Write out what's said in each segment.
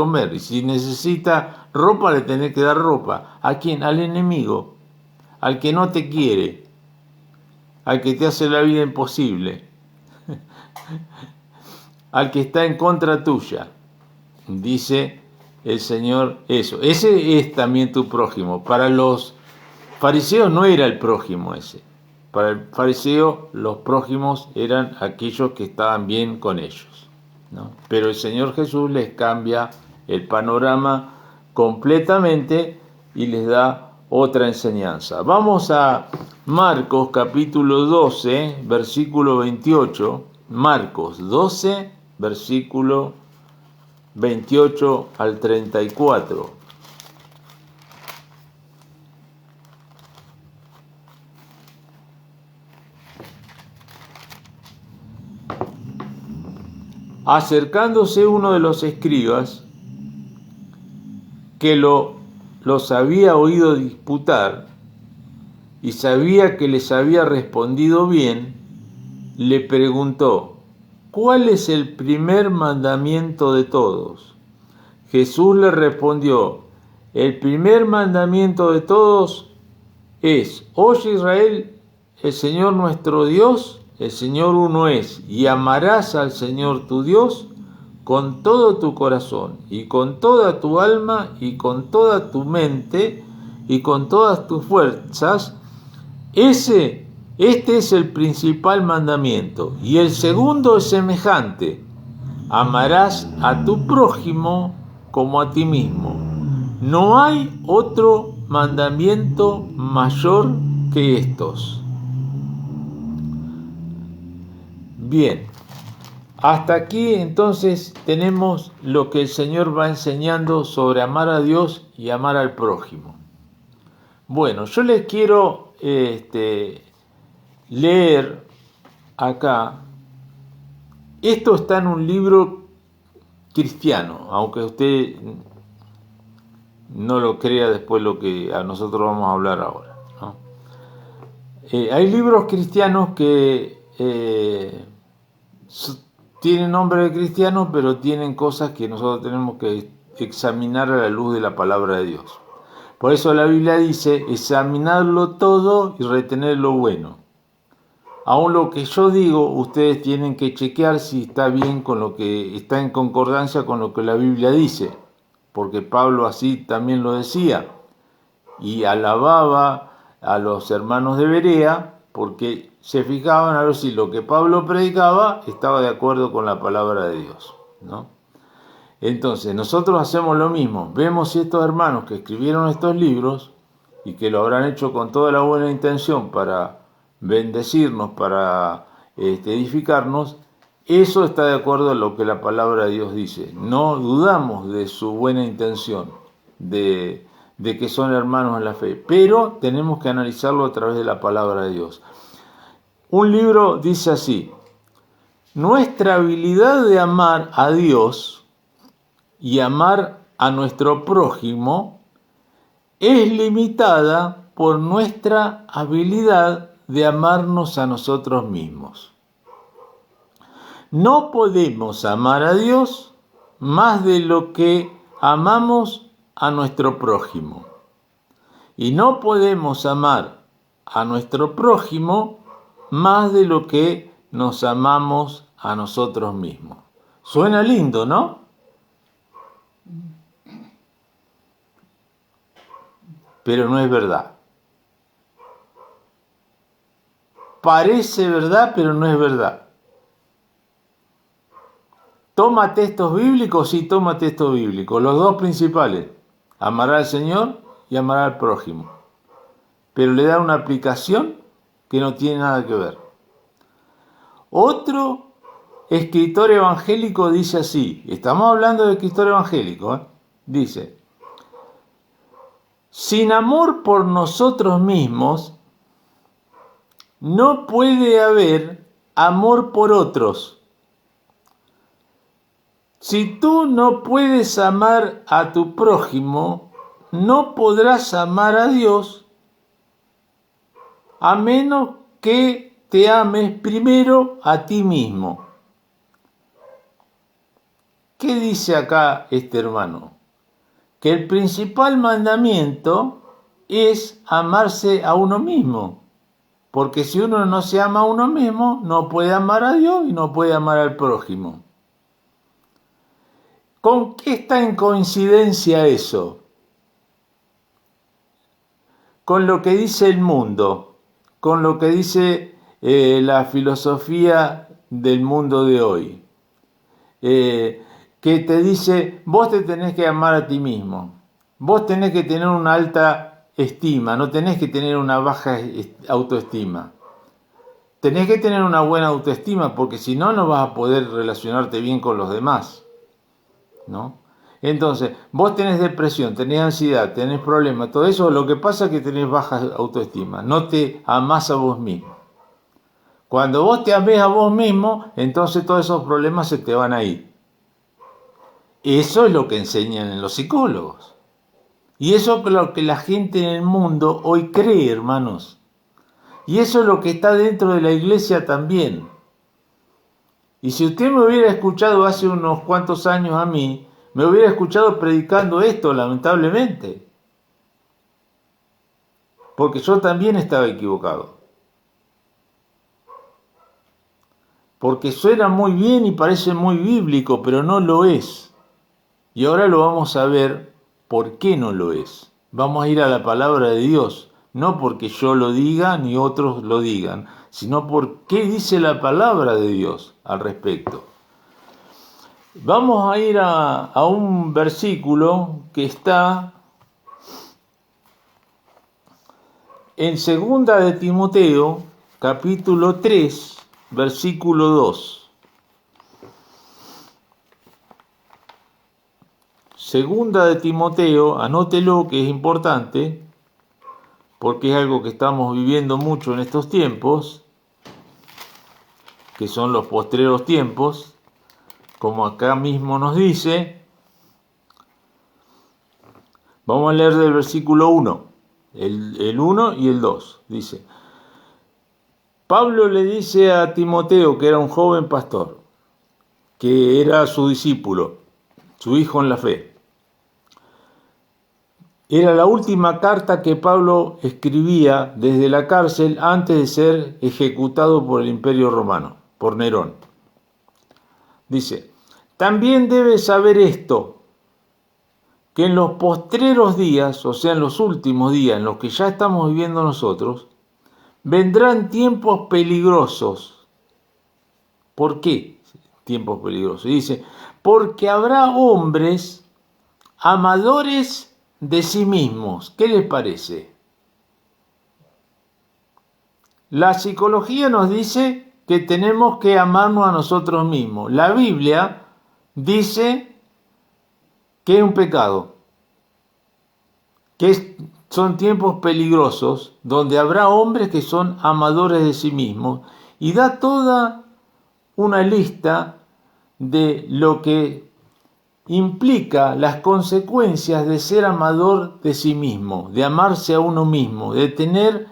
comer. Y si necesita ropa, le tenés que dar ropa. ¿A quién? Al enemigo, al que no te quiere, al que te hace la vida imposible, al que está en contra tuya. Dice el Señor eso. Ese es también tu prójimo. Para los fariseos no era el prójimo ese. Para el fariseo los prójimos eran aquellos que estaban bien con ellos, ¿no? Pero el Señor Jesús les cambia el panorama completamente y les da otra enseñanza. Vamos a Marcos capítulo 12, versículo 28. Marcos 12, versículo 28 al 34. Acercándose uno de los escribas, que los había oído disputar y sabía que les había respondido bien, le preguntó: ¿cuál es el primer mandamiento de todos? Jesús le respondió: el primer mandamiento de todos es: oye Israel, el Señor nuestro Dios, el Señor uno es, y amarás al Señor tu Dios con todo tu corazón, y con toda tu alma, y con toda tu mente, y con todas tus fuerzas. Este es el principal mandamiento. Y el segundo es semejante: amarás a tu prójimo como a ti mismo. No hay otro mandamiento mayor que estos. Bien, hasta aquí entonces tenemos lo que el Señor va enseñando sobre amar a Dios y amar al prójimo. Bueno, yo les quiero leer acá. Esto está en un libro cristiano, aunque usted no lo crea después lo que a nosotros vamos a hablar ahora, ¿no? Hay libros cristianos que tienen nombre de cristianos, pero tienen cosas que nosotros tenemos que examinar a la luz de la palabra de Dios. Por eso la Biblia dice: examinarlo todo y retener lo bueno. Aún lo que yo digo, ustedes tienen que chequear si está bien con lo que está en concordancia con lo que la Biblia dice, porque Pablo así también lo decía y alababa a los hermanos de Berea porque se fijaban a ver si lo que Pablo predicaba estaba de acuerdo con la palabra de Dios, ¿no? Entonces nosotros hacemos lo mismo. Vemos si estos hermanos que escribieron estos libros y que lo habrán hecho con toda la buena intención para bendecirnos, para edificarnos, eso está de acuerdo a lo que la palabra de Dios dice. No dudamos de su buena intención, de que son hermanos en la fe, pero tenemos que analizarlo a través de la palabra de Dios. Un libro dice así: nuestra habilidad de amar a Dios y amar a nuestro prójimo es limitada por nuestra habilidad de amarnos a nosotros mismos. No podemos amar a Dios más de lo que amamos a nuestro prójimo. Y no podemos amar a nuestro prójimo más de lo que nos amamos a nosotros mismos. Suena lindo, ¿no? Pero no es verdad. Parece verdad, pero no es verdad. ¿Toma textos bíblicos? Sí, toma textos bíblicos. Los dos principales: amará al Señor y amará al prójimo. Pero le da una aplicación que no tiene nada que ver. Otro escritor evangélico dice así, estamos hablando de escritor evangélico, dice: sin amor por nosotros mismos, no puede haber amor por otros. Si tú no puedes amar a tu prójimo, no podrás amar a Dios, a menos que te ames primero a ti mismo. ¿qué dice acá este hermano? Que el principal mandamiento es amarse a uno mismo. Porque si uno no se ama a uno mismo, no puede amar a Dios y no puede amar al prójimo. ¿Con qué está en coincidencia eso? Con lo que dice el mundo, con lo que dice la filosofía del mundo de hoy. Que te dice, vos te tenés que amar a ti mismo, vos tenés que tener una alta estima, no tenés que tener una baja autoestima. Tenés que tener una buena autoestima porque si no, no vas a poder relacionarte bien con los demás, ¿no? Entonces, vos tenés depresión, tenés ansiedad, tenés problemas, todo eso, lo que pasa es que tenés baja autoestima, no te amás a vos mismo. Cuando vos te amés a vos mismo, entonces todos esos problemas se te van a ir. Eso es lo que enseñan los psicólogos. Y eso es lo que la gente en el mundo hoy cree, hermanos. Y eso es lo que está dentro de la iglesia también. Y si usted me hubiera escuchado hace unos cuantos años a mí, me hubiera escuchado predicando esto, lamentablemente. Porque yo también estaba equivocado. Porque suena muy bien y parece muy bíblico, pero no lo es. Y ahora lo vamos a ver por qué no lo es. Vamos a ir a la palabra de Dios, no porque yo lo diga ni otros lo digan, sino por qué dice la palabra de Dios al respecto. Vamos a ir a un versículo que está en 2 de Timoteo, capítulo 3, versículo 2. Segunda de Timoteo, anótelo que es importante, porque es algo que estamos viviendo mucho en estos tiempos, que son los postreros tiempos, como acá mismo nos dice. Vamos a leer del versículo 1, el 1 y el 2, dice. Pablo le dice a Timoteo, que era un joven pastor, que era su discípulo, su hijo en la fe. Era la última carta que Pablo escribía desde la cárcel antes de ser ejecutado por el Imperio Romano, por Nerón. Dice, también debes saber esto, que en los postreros días, o sea, en los últimos días, en los que ya estamos viviendo nosotros, vendrán tiempos peligrosos. ¿Por qué tiempos peligrosos? Dice, porque habrá hombres amadores de sí mismos. ¿Qué les parece? La psicología nos dice que tenemos que amarnos a nosotros mismos. La Biblia dice que es un pecado, que son tiempos peligrosos donde habrá hombres que son amadores de sí mismos y da toda una lista de lo que implica las consecuencias de ser amador de sí mismo, de amarse a uno mismo, de tener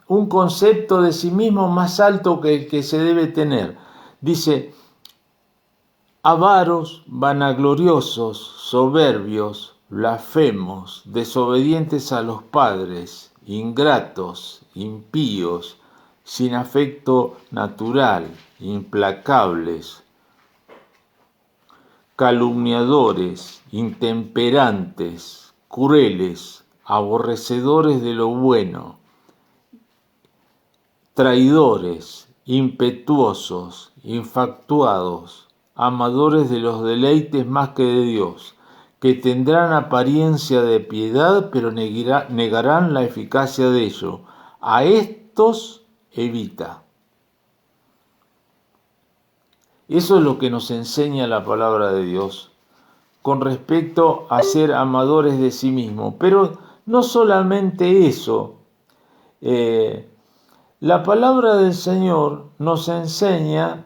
un concepto de sí mismo más alto que el que se debe tener. Dice, avaros, vanagloriosos, soberbios, blasfemos, desobedientes a los padres, ingratos, impíos, sin afecto natural, implacables, calumniadores, intemperantes, crueles, aborrecedores de lo bueno, traidores, impetuosos, infatuados, amadores de los deleites más que de Dios, que tendrán apariencia de piedad, pero negarán la eficacia de ello. A estos evita. Eso es lo que nos enseña la palabra de Dios con respecto a ser amadores de sí mismo. Pero no solamente eso. La palabra del Señor nos enseña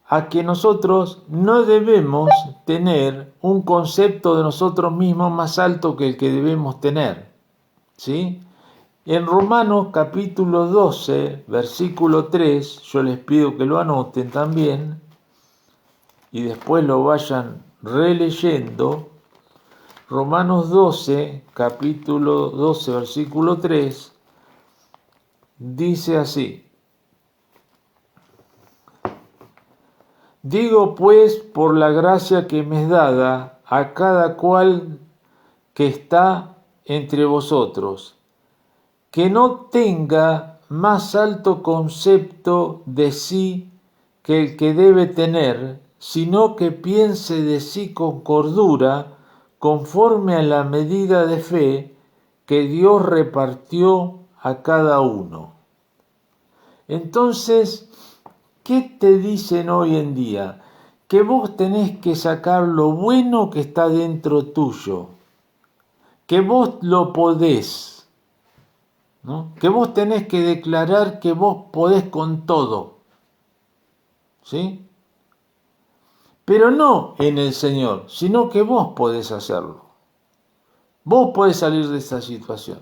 a que nosotros no debemos tener un concepto de nosotros mismos más alto que el que debemos tener, ¿sí? En Romanos capítulo 12, versículo 3, yo les pido que lo anoten también. y después lo vayan releyendo, Romanos 12, capítulo 12, versículo 3, dice así: digo pues, por la gracia que me es dada, a cada cual que está entre vosotros, que no tenga más alto concepto de sí que el que debe tener, sino que piense de sí con cordura, conforme a la medida de fe que Dios repartió a cada uno. Entonces, ¿qué te dicen hoy en día? Que vos tenés que sacar lo bueno que está dentro tuyo, que vos lo podés, ¿no? Que vos tenés que declarar que vos podés con todo, ¿sí? Pero no en el Señor, sino que vos podés hacerlo. Vos podés salir de esa situación.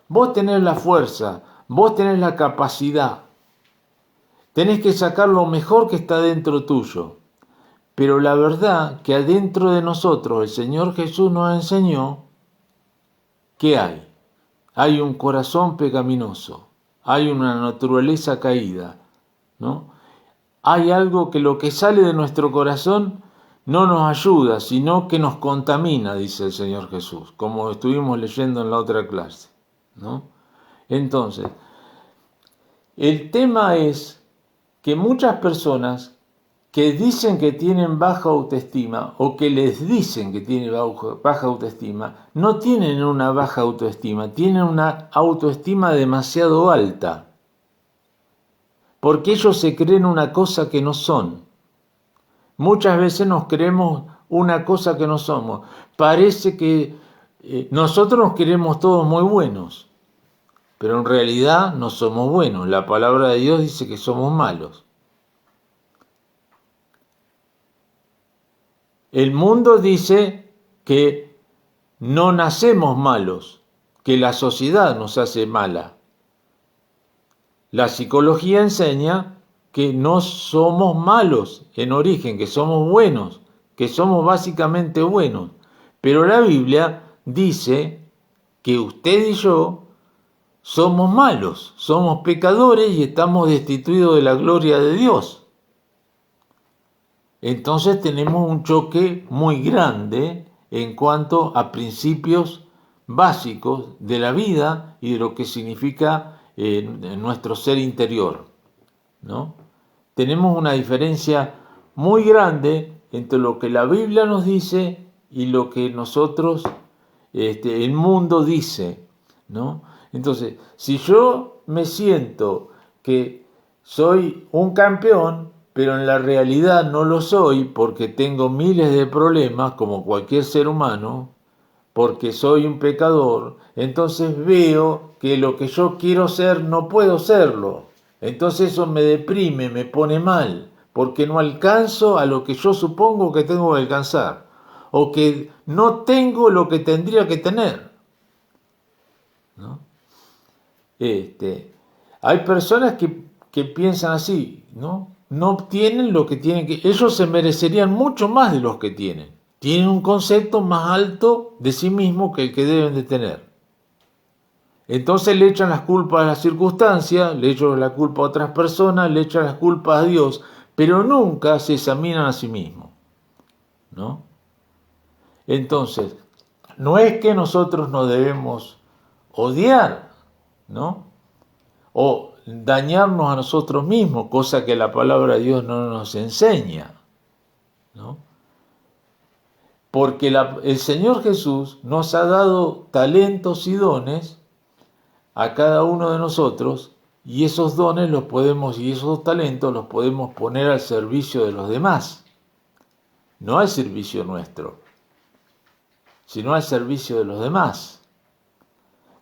Vos tenés la fuerza, vos tenés la capacidad. Tenés que sacar lo mejor que está dentro tuyo. Pero la verdad que adentro de nosotros el Señor Jesús nos enseñó que hay. Hay un corazón pecaminoso, hay una naturaleza caída, ¿no? Hay algo que lo que sale de nuestro corazón no nos ayuda, sino que nos contamina, dice el Señor Jesús, como estuvimos leyendo en la otra clase, ¿no? Entonces, el tema es que muchas personas que dicen que tienen baja autoestima o que les dicen que tienen baja autoestima, no tienen una baja autoestima, tienen una autoestima demasiado alta. Porque ellos se creen una cosa que no son. Muchas veces nos creemos una cosa que no somos. Parece que nosotros nos queremos todos muy buenos, pero en realidad no somos buenos. La palabra de Dios dice que somos malos. El mundo dice que no nacemos malos, que la sociedad nos hace mala. La psicología enseña que no somos malos en origen, que somos buenos, que somos básicamente buenos. Pero la Biblia dice que usted y yo somos malos, somos pecadores y estamos destituidos de la gloria de Dios. Entonces tenemos un choque muy grande en cuanto a principios básicos de la vida y de lo que significa en nuestro ser interior, ¿no? Tenemos una diferencia muy grande entre lo que la Biblia nos dice y lo que nosotros, el mundo dice, ¿no? Entonces, si yo me siento que soy un campeón, pero en la realidad no lo soy porque tengo miles de problemas como cualquier ser humano, porque soy un pecador, entonces veo que lo que yo quiero ser no puedo serlo. Entonces eso me deprime, me pone mal, porque no alcanzo a lo que yo supongo que tengo que alcanzar, o que no tengo lo que tendría que tener, ¿no? Hay personas que piensan así, ¿no? No obtienen lo que tienen que... Ellos se merecerían mucho más de los que tienen. Tienen un concepto más alto de sí mismo que el que deben de tener. Entonces le echan las culpas a las circunstancias, le echan la culpa a otras personas, le echan las culpas a Dios, pero nunca se examinan a sí mismos, ¿no? Entonces, no es que nosotros nos debemos odiar, ¿no? O dañarnos a nosotros mismos, cosa que la palabra de Dios no nos enseña, ¿no? Porque el Señor Jesús nos ha dado talentos y dones a cada uno de nosotros, y esos dones y esos talentos los podemos poner al servicio de los demás, no al servicio nuestro, sino al servicio de los demás.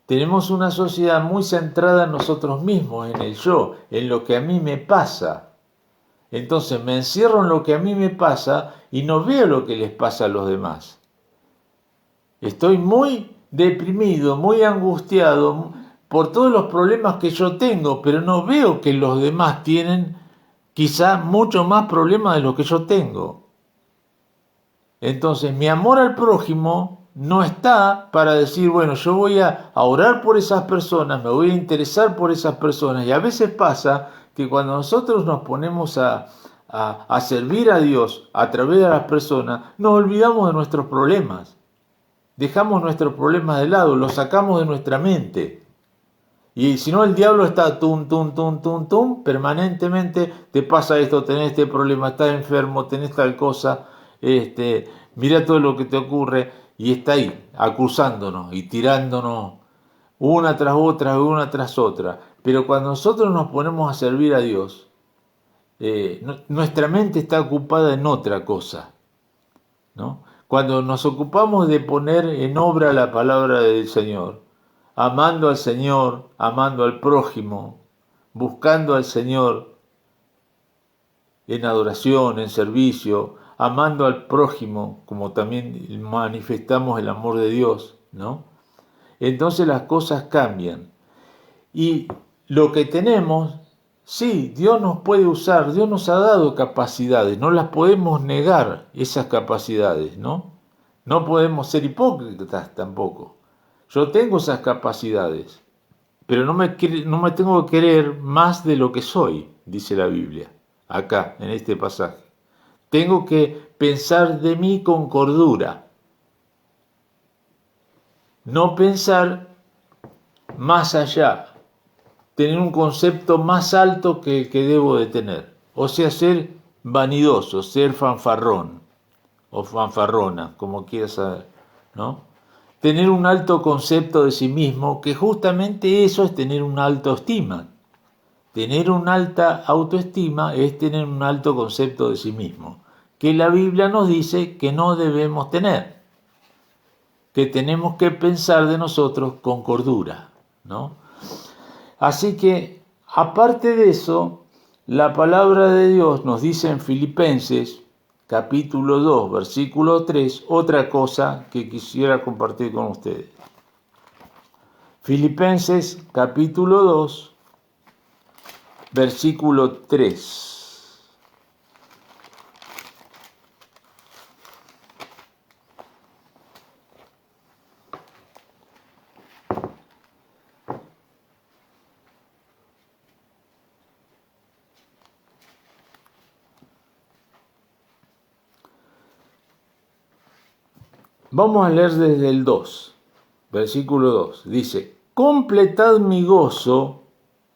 Tenemos una sociedad muy centrada en nosotros mismos, en el yo, en lo que a mí me pasa. Entonces me encierro en lo que a mí me pasa y no veo lo que les pasa a los demás. Estoy muy deprimido, muy angustiado por todos los problemas que yo tengo, pero no veo que los demás tienen quizá mucho más problemas de los que yo tengo. Entonces, mi amor al prójimo no está para decir, bueno, yo voy a orar por esas personas, me voy a interesar por esas personas. Y a veces pasa que cuando nosotros nos ponemos a servir a Dios a través de las personas, nos olvidamos de nuestros problemas. Dejamos nuestros problemas de lado, los sacamos de nuestra mente. Y si no, el diablo está permanentemente, te pasa esto, tenés este problema, estás enfermo, tenés tal cosa, mira todo lo que te ocurre, y está ahí, acusándonos y tirándonos una tras otra. Pero cuando nosotros nos ponemos a servir a Dios, nuestra mente está ocupada en otra cosa, ¿no? Cuando nos ocupamos de poner en obra la palabra del Señor, amando al Señor, amando al prójimo, buscando al Señor en adoración, en servicio, amando al prójimo, como también manifestamos el amor de Dios, ¿no? Entonces las cosas cambian. Y lo que tenemos, sí, Dios nos puede usar, Dios nos ha dado capacidades, no las podemos negar, esas capacidades, ¿no? No podemos ser hipócritas tampoco. Yo tengo esas capacidades, pero no me tengo que creer más de lo que soy, dice la Biblia, acá, en este pasaje. Tengo que pensar de mí con cordura, no pensar más allá, tener un concepto más alto que el que debo de tener. O sea, ser vanidoso, ser fanfarrón o fanfarrona, como quieras saber, ¿no? Tener un alto concepto de sí mismo, que justamente eso es tener una autoestima. Tener una alta autoestima es tener un alto concepto de sí mismo, que la Biblia nos dice que no debemos tener, que tenemos que pensar de nosotros con cordura, ¿no? Así que, aparte de eso, la palabra de Dios nos dice en Filipenses, capítulo 2, versículo 3, otra cosa que quisiera compartir con ustedes. Filipenses, capítulo 2, versículo 3. Vamos a leer desde el 2, versículo 2. Dice, completad mi gozo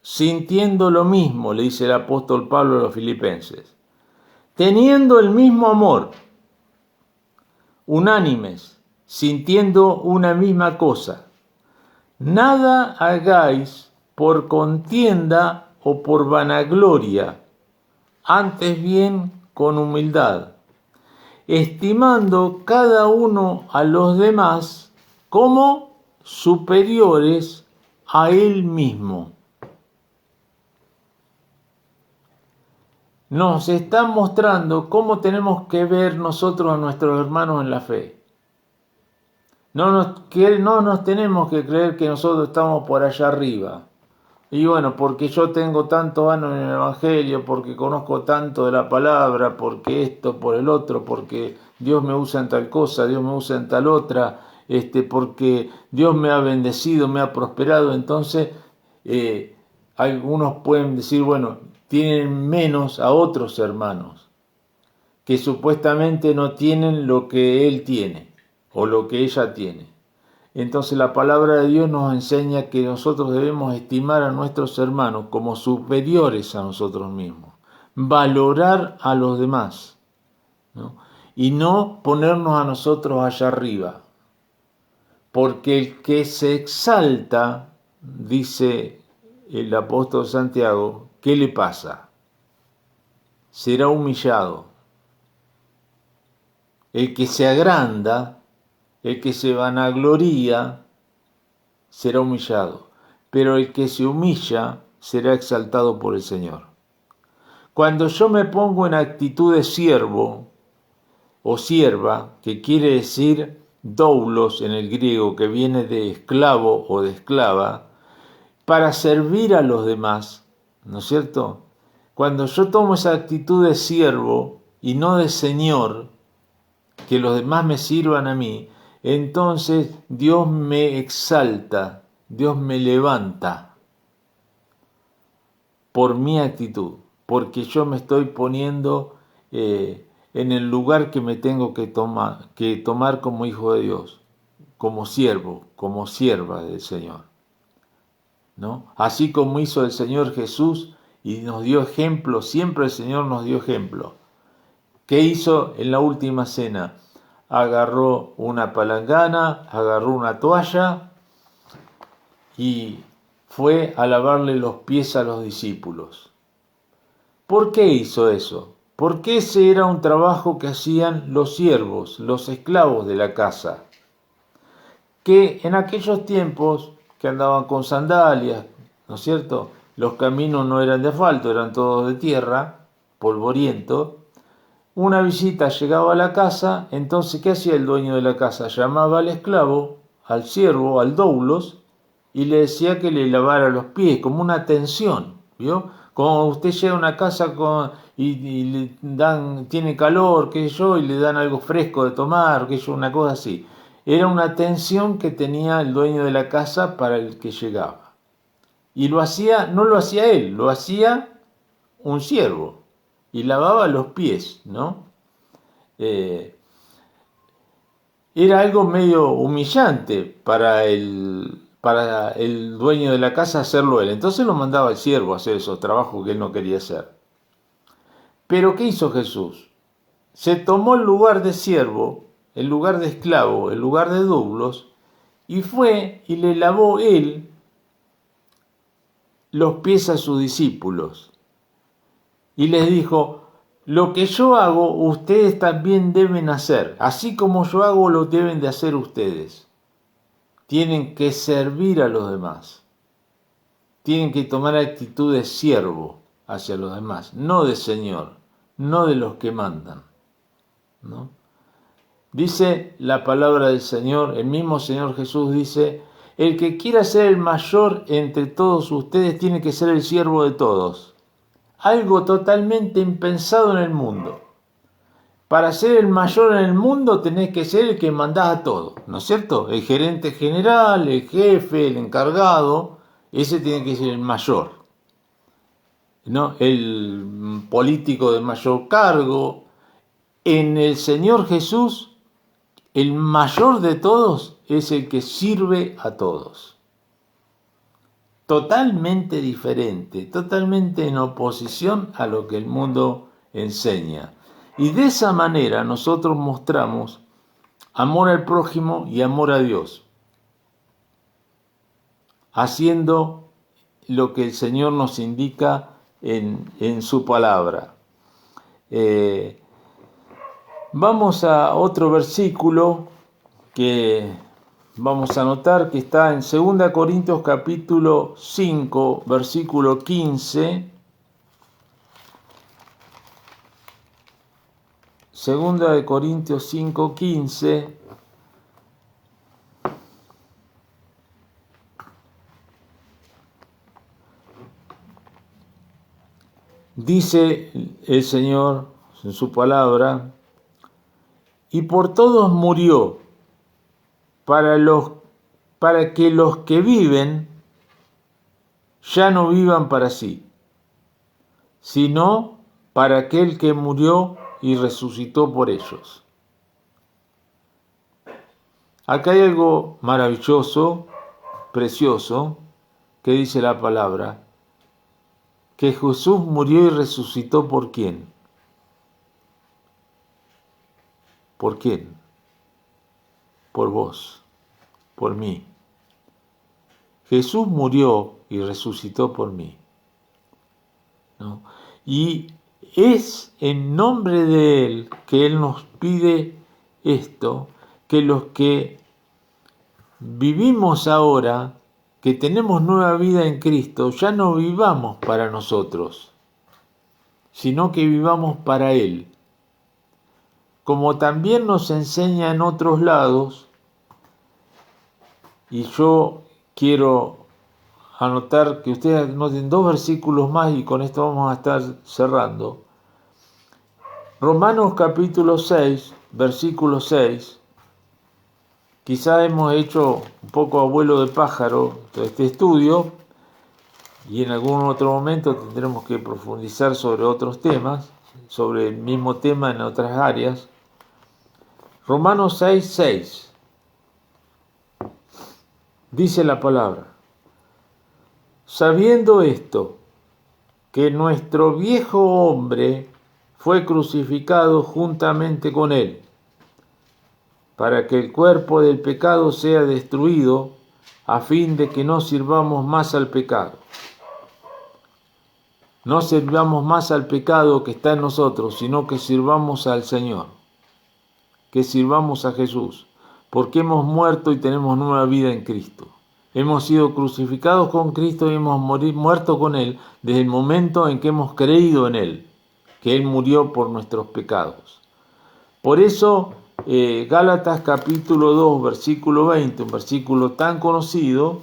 sintiendo lo mismo, le dice el apóstol Pablo a los filipenses, teniendo el mismo amor, unánimes, sintiendo una misma cosa. Nada hagáis por contienda o por vanagloria, antes bien con humildad, estimando cada uno a los demás como superiores a él mismo. Nos está mostrando cómo tenemos que ver nosotros a nuestros hermanos en la fe. No nos tenemos que creer que nosotros estamos por allá arriba. Y bueno, porque yo tengo tantos años en el Evangelio, porque conozco tanto de la palabra, porque esto, por el otro, porque Dios me usa en tal cosa, Dios me usa en tal otra, porque Dios me ha bendecido, me ha prosperado. Entonces, algunos pueden decir, bueno, tienen menos a otros hermanos, que supuestamente no tienen lo que él tiene, o lo que ella tiene. Entonces la palabra de Dios nos enseña que nosotros debemos estimar a nuestros hermanos como superiores a nosotros mismos, valorar a los demás, ¿no? Y no ponernos a nosotros allá arriba, porque el que se exalta, dice el apóstol Santiago, ¿qué le pasa? Será humillado. El que se agranda, el que se vanagloria, será humillado, pero el que se humilla será exaltado por el Señor. Cuando yo me pongo en actitud de siervo o sierva, que quiere decir doulos en el griego, que viene de esclavo o de esclava, para servir a los demás, ¿no es cierto? Cuando yo tomo esa actitud de siervo y no de señor, que los demás me sirvan a mí, entonces Dios me exalta, Dios me levanta por mi actitud, porque yo me estoy poniendo en el lugar que me tengo que tomar como hijo de Dios, como siervo, como sierva del Señor, ¿no? Así como hizo el Señor Jesús y nos dio ejemplo, siempre el Señor nos dio ejemplo. ¿Qué hizo en la última cena? Agarró una palangana, agarró una toalla y fue a lavarle los pies a los discípulos. ¿Por qué hizo eso? Porque ese era un trabajo que hacían los siervos, los esclavos de la casa, que en aquellos tiempos que andaban con sandalias, ¿no es cierto? Los caminos no eran de asfalto, eran todos de tierra, polvoriento. Una visita llegaba a la casa, entonces ¿qué hacía el dueño de la casa? Llamaba al esclavo, al siervo, al doulos, y le decía que le lavara los pies, como una atención, ¿vio? Como usted llega a una casa y le tiene calor, qué sé yo, y le dan algo fresco de tomar, qué sé yo, una cosa así. Era una atención que tenía el dueño de la casa para el que llegaba. Y lo hacía, no lo hacía él, lo hacía un siervo. Y lavaba los pies, ¿no? Era algo medio humillante para el dueño de la casa hacerlo él. Entonces lo mandaba el siervo a hacer esos trabajos que él no quería hacer. Pero ¿qué hizo Jesús? Se tomó el lugar de siervo, el lugar de esclavo, el lugar de doulos, y fue y le lavó él los pies a sus discípulos. Y les dijo: lo que yo hago, ustedes también deben hacer. Así como yo hago, lo deben de hacer ustedes. Tienen que servir a los demás. Tienen que tomar actitud de siervo hacia los demás, no de señor, no de los que mandan, ¿no? Dice la palabra del Señor, el mismo Señor Jesús dice: el que quiera ser el mayor entre todos ustedes tiene que ser el siervo de todos. Algo totalmente impensado en el mundo. Para ser el mayor en el mundo tenés que ser el que mandás a todo, ¿no es cierto? El gerente general, el jefe, el encargado, ese tiene que ser el mayor, ¿no? El político de mayor cargo. En el Señor Jesús, el mayor de todos es el que sirve a todos. Totalmente diferente, totalmente en oposición a lo que el mundo enseña. Y de esa manera nosotros mostramos amor al prójimo y amor a Dios, haciendo lo que el Señor nos indica en su palabra. Vamos a otro versículo que vamos a notar que está en 2 Corintios capítulo 5, versículo 15. 2 Corintios 5, 15. Dice el Señor en su palabra: y por todos murió, para que los que viven ya no vivan para sí, sino para aquel que murió y resucitó por ellos. Acá hay algo maravilloso, precioso, que dice la palabra, que Jesús murió y resucitó ¿por quién? ¿Por quién? Por vos, por mí. Jesús murió y resucitó por mí, ¿no? Y es en nombre de Él que Él nos pide esto, que los que vivimos ahora, que tenemos nueva vida en Cristo, ya no vivamos para nosotros, sino que vivamos para Él. Como también nos enseña en otros lados, y yo quiero anotar que ustedes noten 2 versículos más y con esto vamos a estar cerrando. Romanos capítulo 6, versículo 6. Quizá hemos hecho un poco a vuelo de pájaro todo este estudio y en algún otro momento tendremos que profundizar sobre otros temas, sobre el mismo tema en otras áreas. Romanos 6:6 dice la palabra: sabiendo esto, que nuestro viejo hombre fue crucificado juntamente con él, para que el cuerpo del pecado sea destruido, a fin de que no sirvamos más al pecado. No sirvamos más al pecado que está en nosotros, sino que sirvamos al Señor, que sirvamos a Jesús, porque hemos muerto y tenemos nueva vida en Cristo. Hemos sido crucificados con Cristo y hemos muerto con Él desde el momento en que hemos creído en Él, que Él murió por nuestros pecados. Por eso, Gálatas capítulo 2, versículo 20, un versículo tan conocido,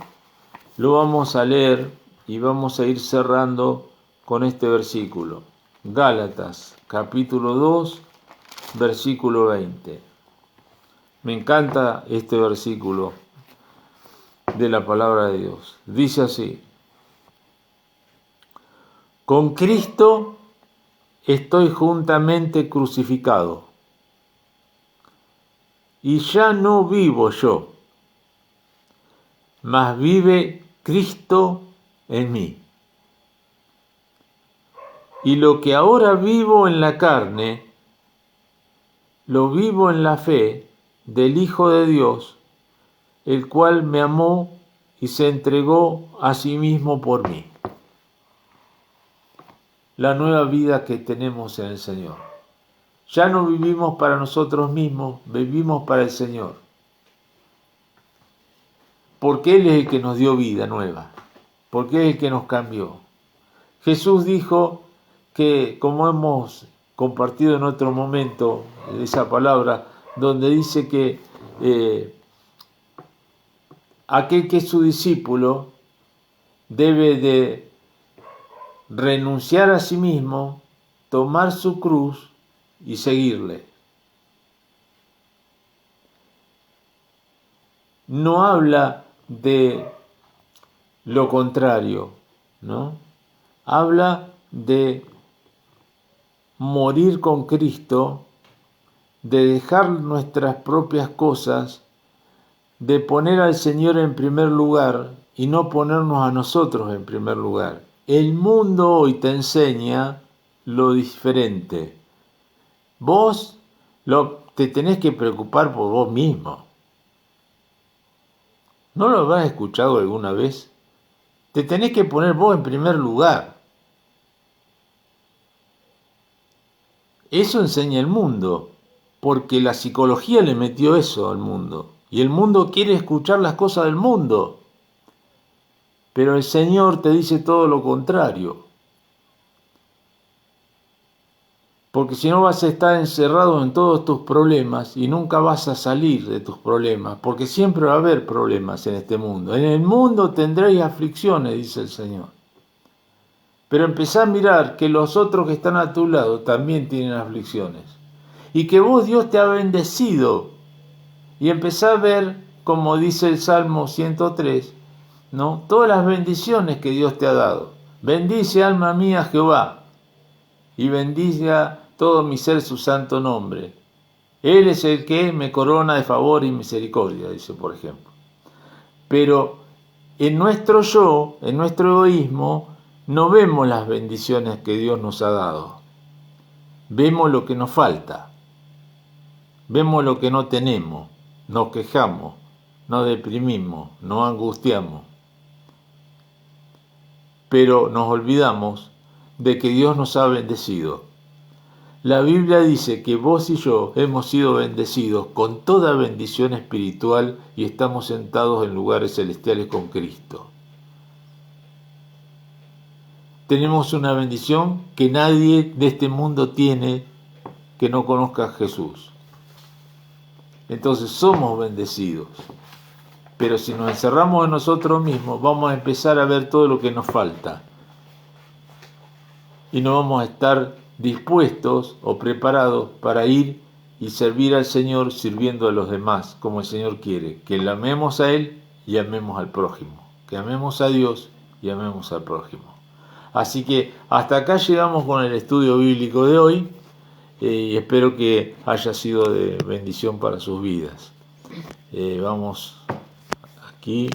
lo vamos a leer y vamos a ir cerrando con este versículo. Gálatas capítulo 2, versículo 20. Me encanta este versículo de la palabra de Dios. Dice así: con Cristo estoy juntamente crucificado, y ya no vivo yo, mas vive Cristo en mí. Y lo que ahora vivo en la carne, lo vivo en la fe del Hijo de Dios, el cual me amó y se entregó a sí mismo por mí. La nueva vida que tenemos en el Señor. Ya no vivimos para nosotros mismos, vivimos para el Señor. Porque Él es el que nos dio vida nueva, porque es el que nos cambió. Jesús dijo que, como hemos compartido en otro momento esa palabra, donde dice que aquel que es su discípulo debe de renunciar a sí mismo, tomar su cruz y seguirle. No habla de lo contrario, ¿no? Habla de morir con Cristo, de dejar nuestras propias cosas, de poner al Señor en primer lugar y no ponernos a nosotros en primer lugar. El mundo hoy te enseña lo diferente. Vos te tenés que preocupar por vos mismo. ¿No lo habrás escuchado alguna vez? Te tenés que poner vos en primer lugar. Eso enseña el mundo, porque la psicología le metió eso al mundo. Y el mundo quiere escuchar las cosas del mundo. Pero el Señor te dice todo lo contrario. Porque si no vas a estar encerrado en todos tus problemas y nunca vas a salir de tus problemas, porque siempre va a haber problemas en este mundo. En el mundo tendréis aflicciones, dice el Señor. Pero empezá a mirar que los otros que están a tu lado también tienen aflicciones. Y que vos, Dios te ha bendecido. Y empezá a ver, como dice el Salmo 103, ¿no? Todas las bendiciones que Dios te ha dado. Bendice, alma mía, a Jehová, y bendiga todo mi ser su santo nombre. Él es el que me corona de favor y misericordia, dice, por ejemplo. Pero en nuestro yo, en nuestro egoísmo, no vemos las bendiciones que Dios nos ha dado. Vemos lo que nos falta. Vemos lo que no tenemos. Nos quejamos, nos deprimimos, nos angustiamos. Pero nos olvidamos de que Dios nos ha bendecido. La Biblia dice que vos y yo hemos sido bendecidos con toda bendición espiritual y estamos sentados en lugares celestiales con Cristo. Tenemos una bendición que nadie de este mundo tiene que no conozca a Jesús. Entonces somos bendecidos. Pero si nos encerramos en nosotros mismos, vamos a empezar a ver todo lo que nos falta. Y no vamos a estar dispuestos o preparados para ir y servir al Señor sirviendo a los demás, como el Señor quiere, que le amemos a Él y amemos al prójimo, que amemos a Dios y amemos al prójimo. Así que hasta acá llegamos con el estudio bíblico de hoy y espero que haya sido de bendición para sus vidas. Vamos aquí.